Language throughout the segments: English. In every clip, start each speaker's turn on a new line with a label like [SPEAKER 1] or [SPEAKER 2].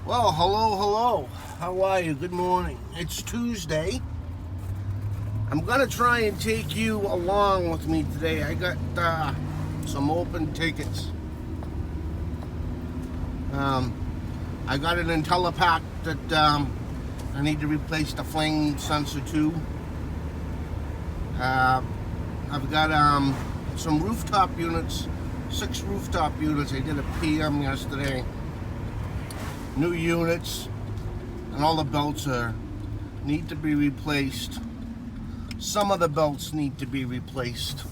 [SPEAKER 1] Well, hello. How are you? Good morning. It's Tuesday. I'm gonna try and take you along with me today. I got some open tickets. I got an intellapac that I need to replace the flame sensor to. I've got some rooftop units, 6 rooftop units. I did a PM yesterday. New units, and all the belts need to be replaced. Some of the belts need to be replaced.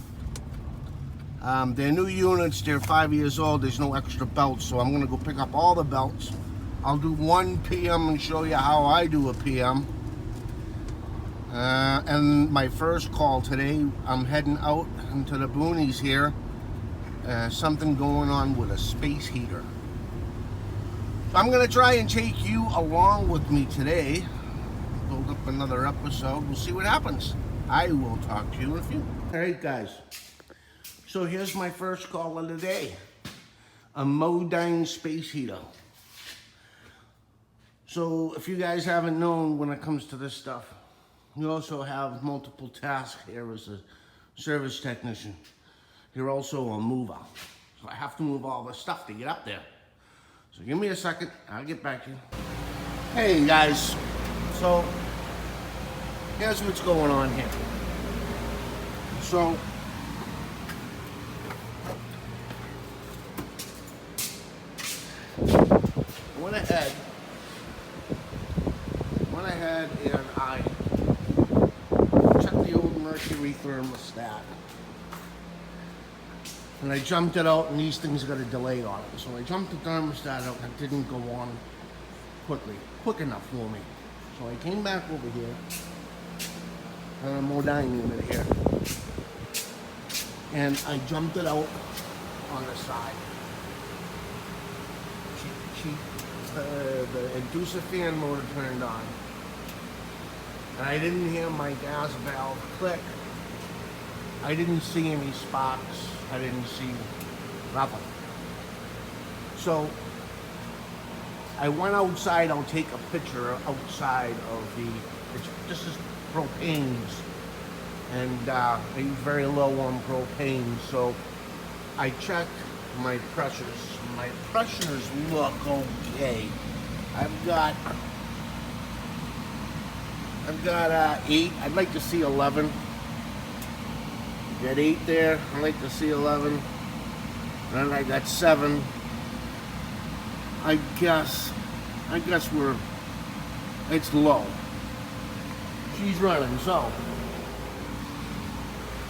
[SPEAKER 1] They're new units, they're 5 years old, there's no extra belts, so I'm gonna go pick up all the belts. I'll do one PM and show you how I do a PM. And my first call today, I'm heading out into the boonies here. Something going on with a space heater. I'm going to try and take you along with me today. Build up another episode. We'll see what happens. I will talk to you in a few. Alright guys, so here's my first call of the day. A Modine space heater. So if you guys haven't known, when it comes to this stuff, you also have multiple tasks here as a service technician. You're also a mover. So I have to move all this stuff to get up there. So give me a second, I'll get back to you. Hey guys, so here's what's going on here. So I went ahead and I checked the old Mercury thermostat. And I jumped it out, and these things got a delay on it. So I jumped the thermostat out, and it didn't go on quick enough for me. So I came back over here, on a Modine unit here, and I jumped it out on the side. The inducer fan motor turned on, and I didn't hear my gas valve click. I didn't see any sparks. I didn't see nothing. So I went outside. I'll take a picture outside of this is propanes, and I use very low on propane. So I checked my pressures. My pressures look okay. I've got 8. I'd like to see 11. Got 8 there. I like to see 11. And then I got 7. I guess it's low. She's running. So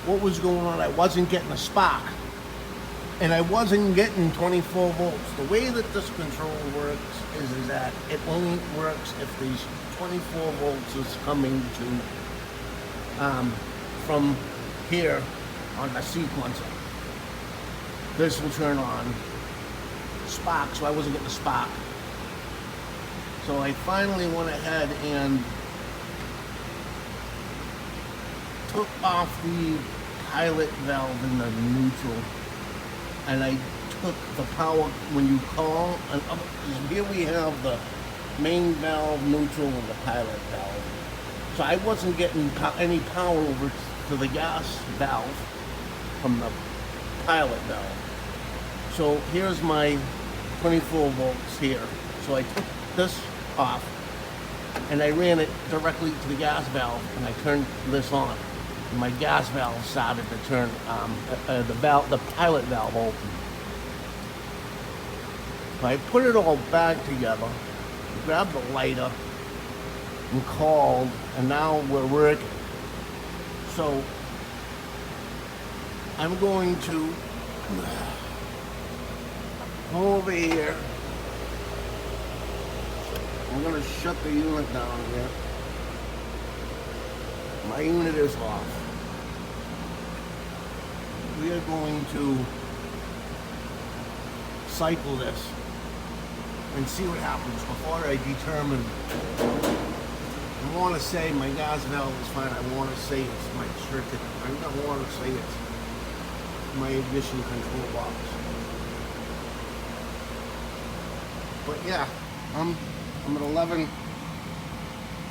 [SPEAKER 1] what was going on? I wasn't getting a spark, and I wasn't getting 24 volts. The way that this control works is that it only works if these 24 volts is coming to from here on the sequencer. This will turn on spark, so I wasn't getting a spark. So I finally went ahead and took off the pilot valve in the neutral, and I took the power when you call, and here we have the main valve, neutral, and the pilot valve. So I wasn't getting any power over to the gas valve from the pilot valve. So here's my 24 volts here. So I took this off and I ran it directly to the gas valve, and I turned this on. And my gas valve started to turn the pilot valve open. So I put it all back together, grabbed the lighter, and called, and now we're working. So I'm going to go over here. I'm going to shut the unit down here. My unit is off. We are going to cycle this and see what happens before I determine. I want to say my gas valve is fine. I want to say it's my circuit. I don't want to say it's my ignition control box. But yeah, I'm at 11.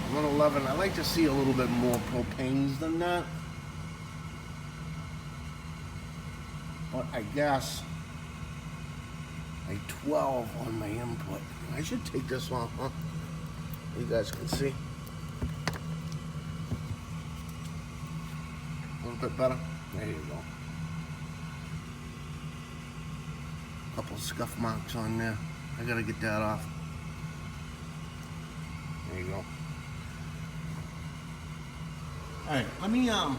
[SPEAKER 1] I'm at 11. I like to see a little bit more propanes than that. But I guess a 12 on my input. I should take this off, huh? You guys can see. A little bit better. There you go. Couple scuff marks on there. I gotta get that off. There you go. Alright, let me I'm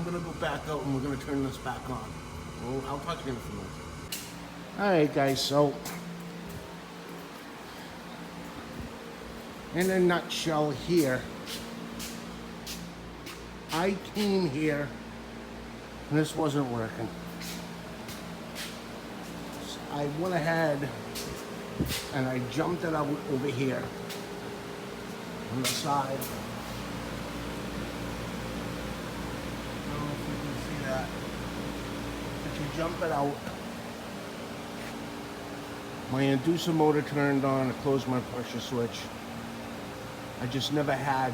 [SPEAKER 1] gonna go back out and we're gonna turn this back on. Well, I'll talk to you in a few minutes. Alright guys, so in a nutshell here, I came here and this wasn't working. So I went ahead and I jumped it out over here on the side. I don't know if you can see that. But you jump it out. My inducer motor turned on, I closed my pressure switch. I just never had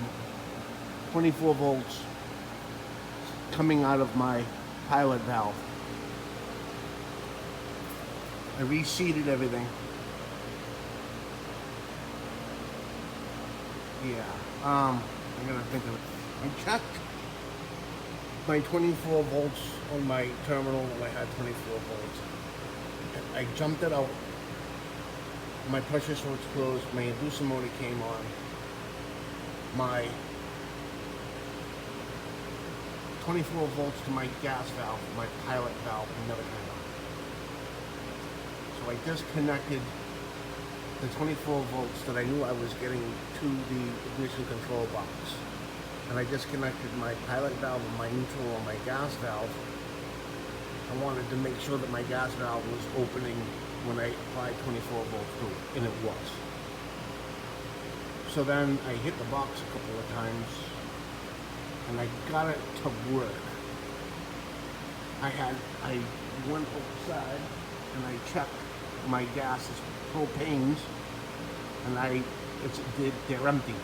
[SPEAKER 1] 24 volts coming out of my pilot valve. I reseated everything. Yeah, I'm gonna think of it. I checked my 24 volts on my terminal and I had 24 volts. I jumped it out. My pressure switch closed, my inducer motor came on. My 24 volts to my gas valve, my pilot valve, never turned on. So I disconnected the 24 volts that I knew I was getting to the ignition control box. And I disconnected my pilot valve and my neutral on my gas valve. I wanted to make sure that my gas valve was opening when I applied 24 volts to it, and it was. So then I hit the box a couple of times and I got it to work. I went outside and I checked my gases, propanes, and they're empty.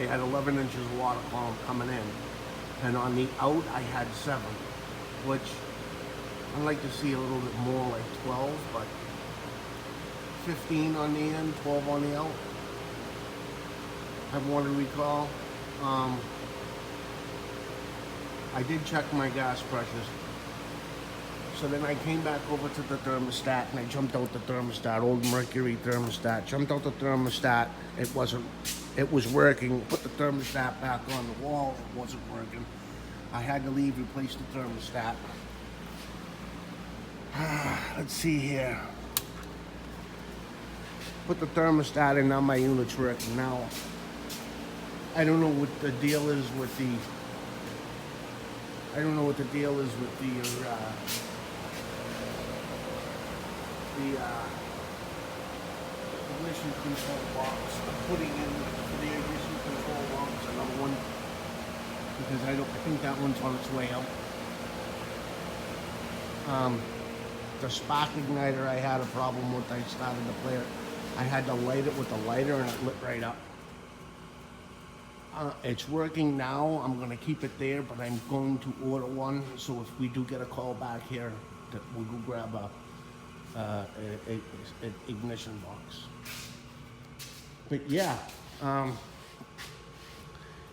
[SPEAKER 1] I had 11 inches of water column coming in, and on the out I had 7, which I'd like to see a little bit more, like 12, but 15 on the in, 12 on the out. I want to recall. I did check my gas pressures. So then I came back over to the thermostat and I jumped out the thermostat, old Mercury thermostat, jumped out the thermostat. It was working. Put the thermostat back on the wall, it wasn't working. I had to leave, replace the thermostat. Let's see here. Put the thermostat in, now my unit's working. Now, I don't know what the deal is with the ignition control box. I'm putting in for the ignition control box another one because I think that one's on its way out. The spark igniter I had a problem with. I started to play it. I had to light it with a lighter and it lit right up. It's working now. I'm going to keep it there, but I'm going to order one. So if we do get a call back here, that we'll go grab a ignition box. But yeah,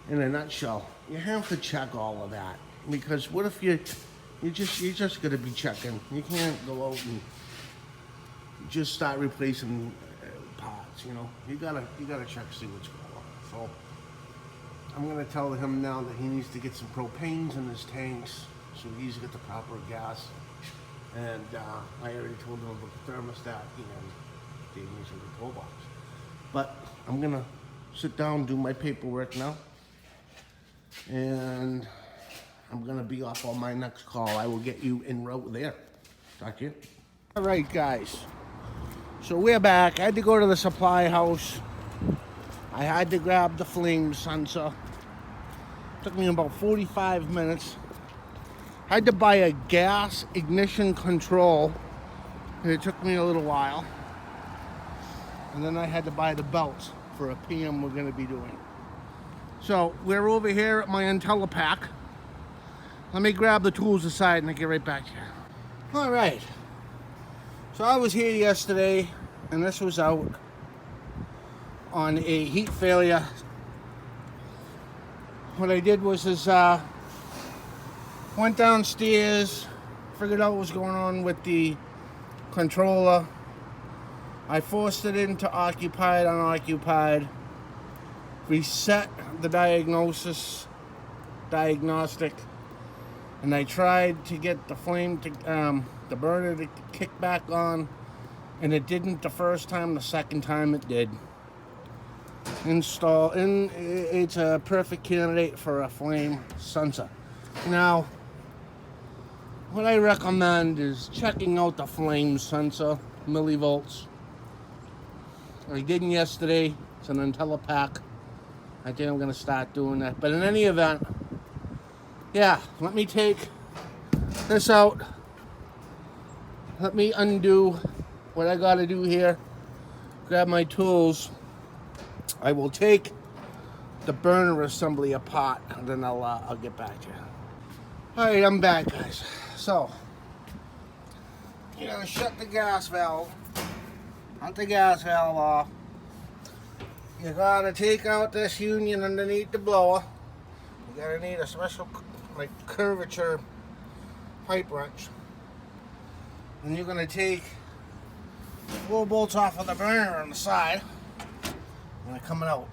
[SPEAKER 1] in a nutshell, you have to check all of that, because what if you're just going to be checking? You can't go out and just start replacing parts. You know, you gotta check to see what's going on. So I'm gonna tell him now that he needs to get some propanes in his tanks so he's got the proper gas. And I already told him about the thermostat and the ignition control box. But I'm gonna sit down, do my paperwork now, and I'm gonna be off on my next call. I will get you en route there. Talk to you. All right, guys. So we're back. I had to go to the supply house. I had to grab the flame sensor. Took me about 45 minutes. Had to buy a gas ignition control, and it took me a little while. And then I had to buy the belts for a PM we're going to be doing. So we're over here at my intellapac. Let me grab the tools aside and I'll get right back here. All right. So I was here yesterday and this was out on a heat failure. What I did was went downstairs, figured out what was going on with the controller. I forced it into occupied, unoccupied, reset the diagnostic, and I tried to get the flame to the burner to kick back on, and it didn't the first time. The second time it did. It's a perfect candidate for a flame sensor. Now, what I recommend is checking out the flame sensor millivolts. I didn't yesterday. It's an intellapac. I think I'm going to start doing that. But in any event, yeah, let me take this out. Let me undo what I got to do here. Grab my tools. I will take the burner assembly apart, and then I'll get back to you. All right, I'm back, guys. So, you gotta shut the gas valve. Cut the gas valve off. You gotta take out this union underneath the blower. You gotta need a special, like, curvature pipe wrench. And you're gonna take 4 bolts off of the burner on the side. And they're coming out.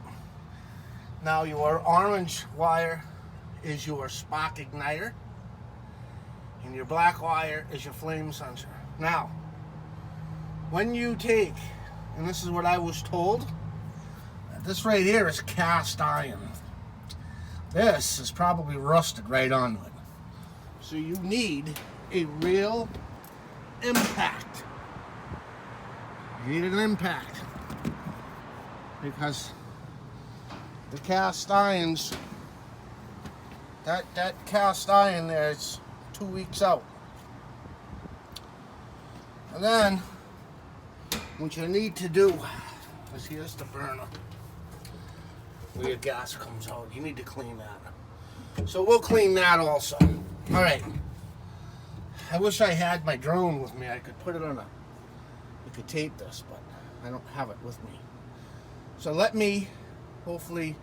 [SPEAKER 1] Now your orange wire is your spark igniter, and your black wire is your flame sensor. Now, when you take, and this is what I was told, this right here is cast iron. This is probably rusted right onto it. So you need a real impact. You need an impact. Because the cast irons, that cast iron there is 2 weeks out. And then what you need to do is, here's the burner where your gas comes out. You need to clean that. So we'll clean that also. All right. I wish I had my drone with me. I could put it on I could tape this, but I don't have it with me. So let me, hopefully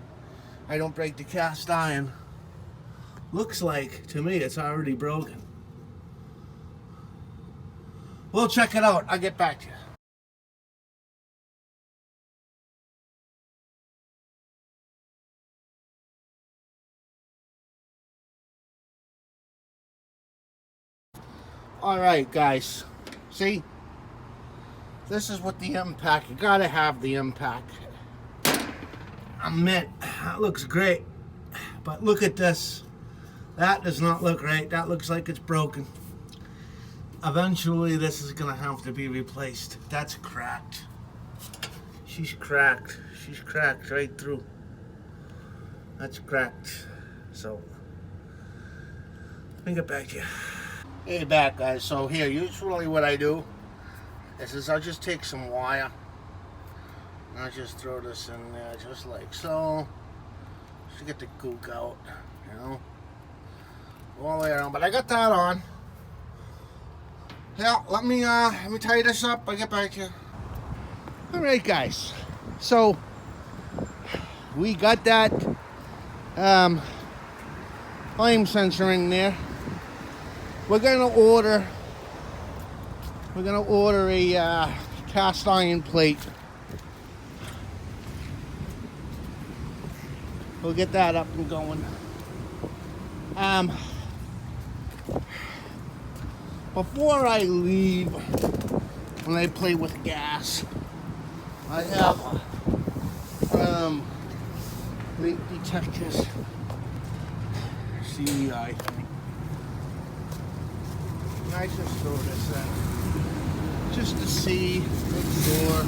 [SPEAKER 1] I don't break the cast iron. Looks like, to me, it's already broken. We'll check it out. I'll get back to you. All right, guys. See? This is what the impact, you gotta have the impact. I meant, that looks great. But look at this. That does not look right. That looks like it's broken. Eventually, this is gonna have to be replaced. That's cracked. She's cracked. She's cracked right through. That's cracked. So, let me get back to you. Hey, back, guys. So here, usually what I do is I'll just take some wire and I'll just throw this in there just like so, to get the gook out, you know, all the way around. But I got that on. Yeah, let me tie this up. I'll get back to you. All right, guys. So we got that flame sensor in there. We're gonna order a cast iron plate. We'll get that up and going. Before I leave, when I play with gas, I have leak detectors, CEI. And I just throw this in, just to see, make sure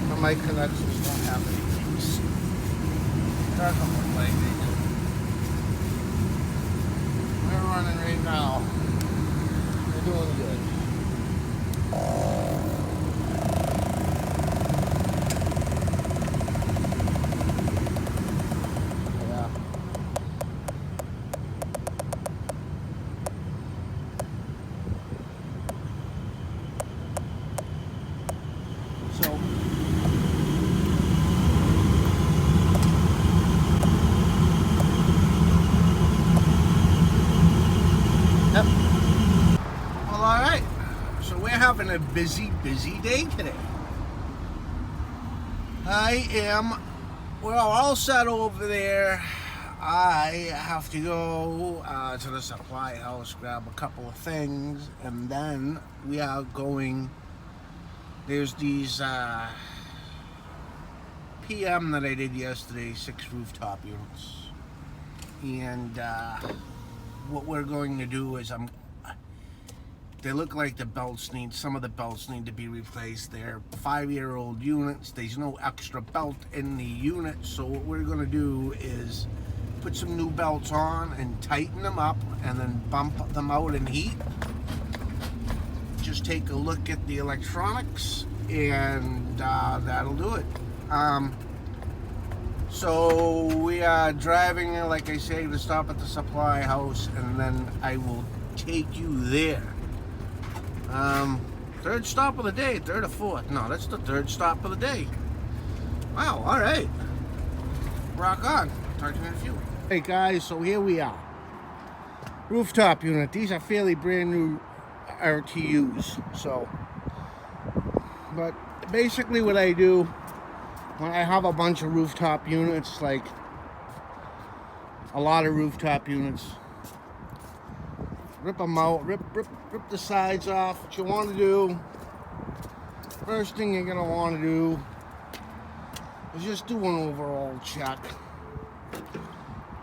[SPEAKER 1] that my connections don't have any leaks. Doesn't look like they do. We're running right now. We're doing good. So yep. Well, all right. So we're having a busy day today. We're all set over there. I have to go to the supply house, grab a couple of things, and then we are going. There's these PM that I did yesterday, 6 rooftop units. And what we're going to do is they look like some of the belts need to be replaced. They're 5-year-old units. There's no extra belt in the unit. So what we're going to do is put some new belts on and tighten them up and then bump them out in heat. Just take a look at the electronics and that'll do it. So we are driving, like I say, to stop at the supply house, and then I will take you there. Third stop of the day, third or fourth? No, that's the third stop of the day. Wow, all right. Rock on. Talk to you in a few. Hey guys, so here we are. Rooftop unit. These are fairly brand new RTUs. So, but basically what I do when I have a bunch of rooftop units, like a lot of rooftop units, rip them out, rip the sides off. What you want to do, first thing you're going to want to do is just do an overall check.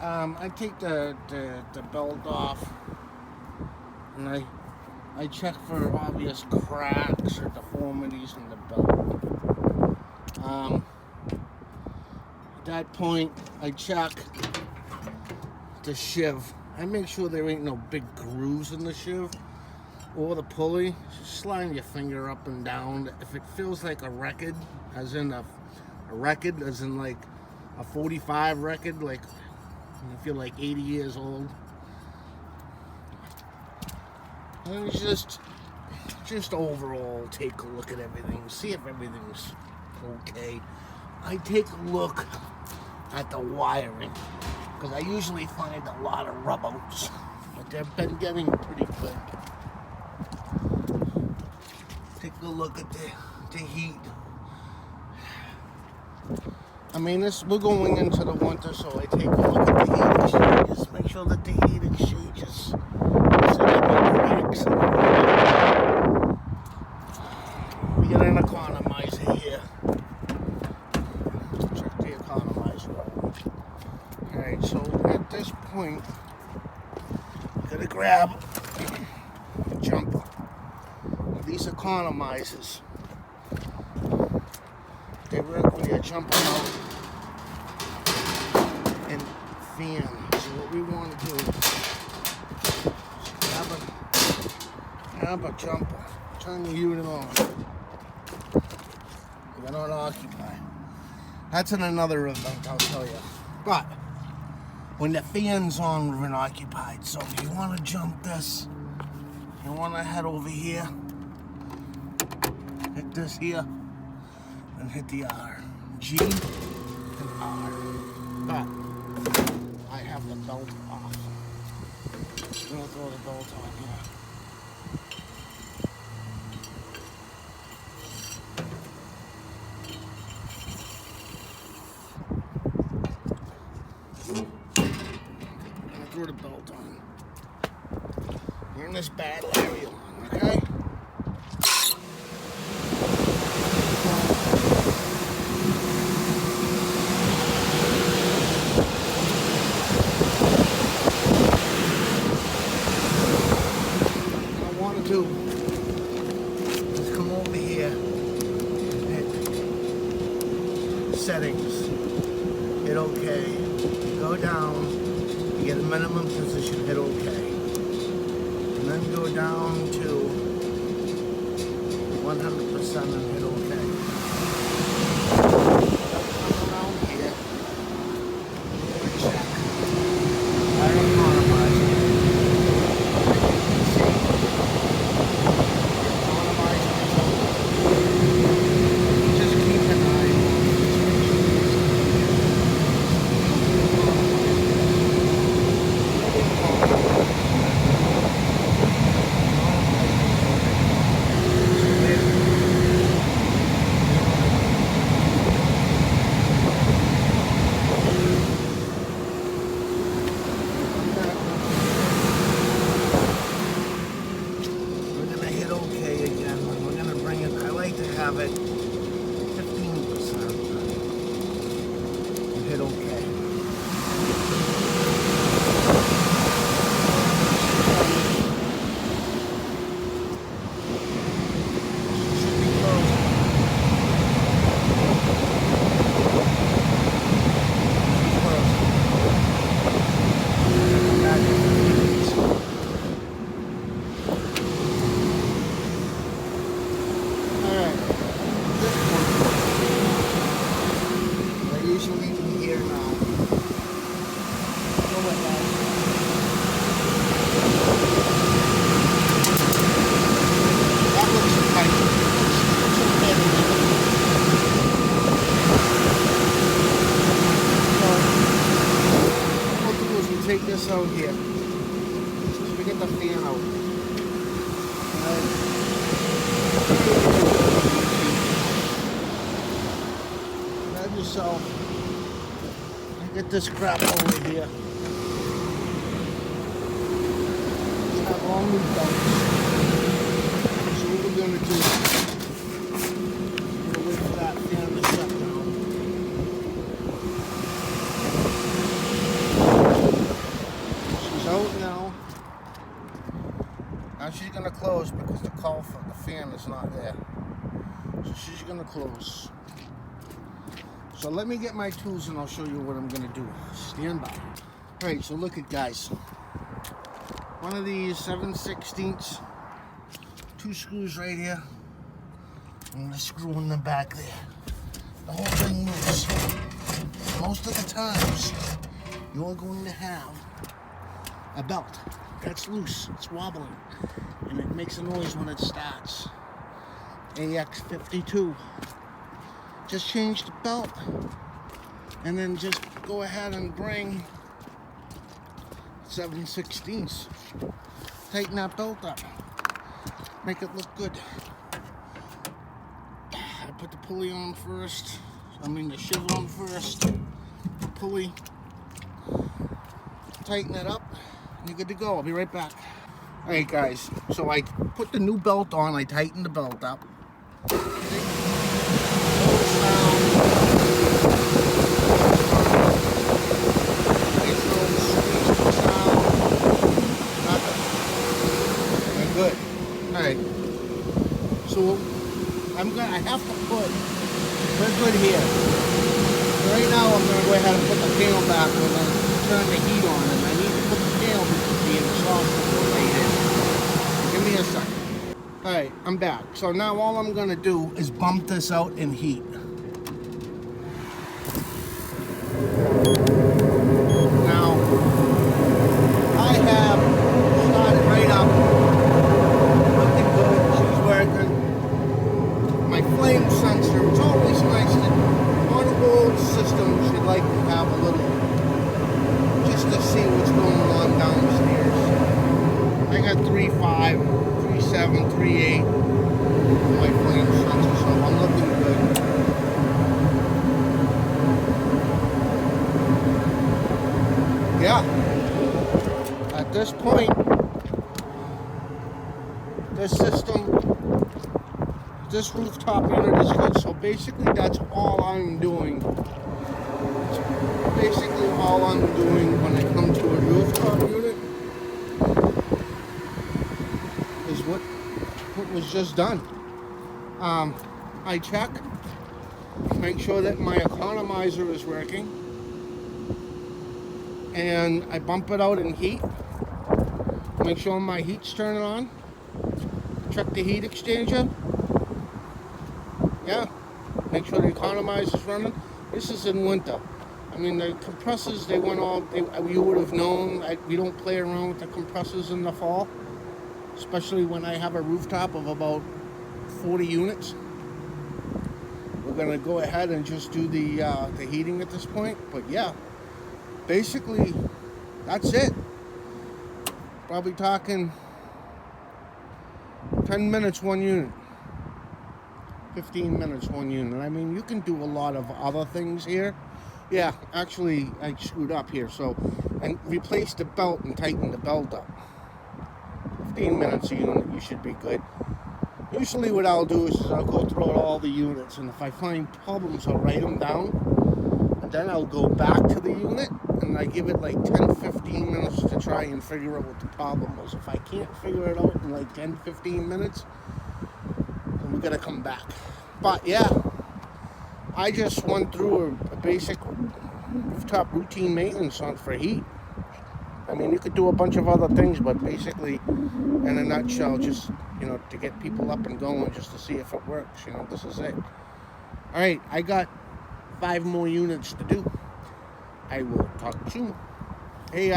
[SPEAKER 1] I take the belt off and I check for obvious cracks or deformities in the belt. At that point, I check the shiv. I make sure there ain't no big grooves in the shiv or the pulley. Just slide your finger up and down. If it feels like a record, as in a record, as in like a 45 record, like you feel like 80 years old, and just overall take a look at everything, see if everything's okay. I take a look at the wiring, because I usually find a lot of rub outs, but they've been getting pretty good. Take a look at the heat. I mean, we're going into the winter, so I take a look at the heat exchangers, make sure that the heat exchangers we get an economizer here. Check the economizer out. Alright, so at this point, I'm gonna grab a jumper. These economizers, they work when you're jumping out and fan. So what we want to do is grab a jumper, turn the unit on. We're not occupy. That's in another event, I'll tell you. But when the fan's on, we're unoccupied. So if you want to jump this, you want to head over here, hit this here, and hit the R. G and R. But I have the belt off. I'm going to throw the belt on here. I'm going to throw the belt on. Turn this bad area on, okay? Let's come over here, hit settings, hit OK, go down, you get a minimum position, hit OK, and then go down to 100% and hit OK. Come around here, check, I don't modify it. myself. I get this crap over here. I have all new belts. So what we're gonna do, we're gonna wait for that fan to shut down. She's out now. Now she's gonna close because the call for the fan is not there. So she's gonna close. So let me get my tools and I'll show you what I'm gonna do. Stand by. Alright, so look at guys. One of these 7/16, 2 screws right here. I'm gonna screw in the back there. The whole thing moves. Most of the times, you're going to have a belt that's loose, it's wobbling, and it makes a noise when it starts. AX52. Just change the belt, and then just go ahead and bring 7/16. Tighten that belt up. Make it look good. I put the pulley on first. I mean the shiv on first. The pulley. Tighten it up. And you're good to go. I'll be right back. Alright guys, so I put the new belt on. I tightened the belt up. Good. Alright. So I have to put, we're good here. So right now I'm going to go ahead and put the panel back and then turn the heat on, and I need to put the panel because the exhaust will right in. Give me a second. Alright, I'm back. So now all I'm going to do is bump this out in heat. Now, I have started right up. My flame sensor, it's always nice that on old systems you'd like to have a little, just to see what's going on downstairs. I got 3.5, 3.7, 3.8 my flame sensor, so I'm looking good. Yeah, at this point, this system, this rooftop unit is good. So basically that's all I'm doing. It's basically all I'm doing when I come to a rooftop unit is what was just done. I check, make sure that my economizer is working, and I bump it out in heat, make sure my heat's turning on, check the heat exchanger. Yeah, make sure the economizer is running. This is in winter. I mean, the compressors, they went all, you would have known, we don't play around with the compressors in the fall, especially when I have a rooftop of about 40 units. We're going to go ahead and just do the heating at this point. But yeah, basically, that's it. Probably talking 10 minutes, 1 unit. 15 minutes, 1 unit. I mean, you can do a lot of other things here. Yeah, actually, I screwed up here. So, and replace the belt and tighten the belt up. 15 minutes a unit, you should be good. Usually what I'll do is I'll go through all the units, and if I find problems, I'll write them down. And then I'll go back to the unit, and I give it like 10-15 minutes to try and figure out what the problem was. If I can't figure it out in like 10-15 minutes, we gotta come back. But yeah, I just went through a basic rooftop routine maintenance on for heat. I mean, you could do a bunch of other things, but basically, in a nutshell, just, you know, to get people up and going, just to see if it works. You know, this is it. All right, I got 5 more units to do. I will talk soon. Hey,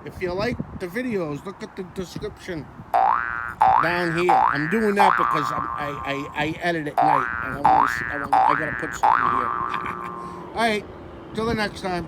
[SPEAKER 1] if you like the videos, look at the description down here. I'm doing that because I edit at night, and I gotta put something here. All right, till the next time.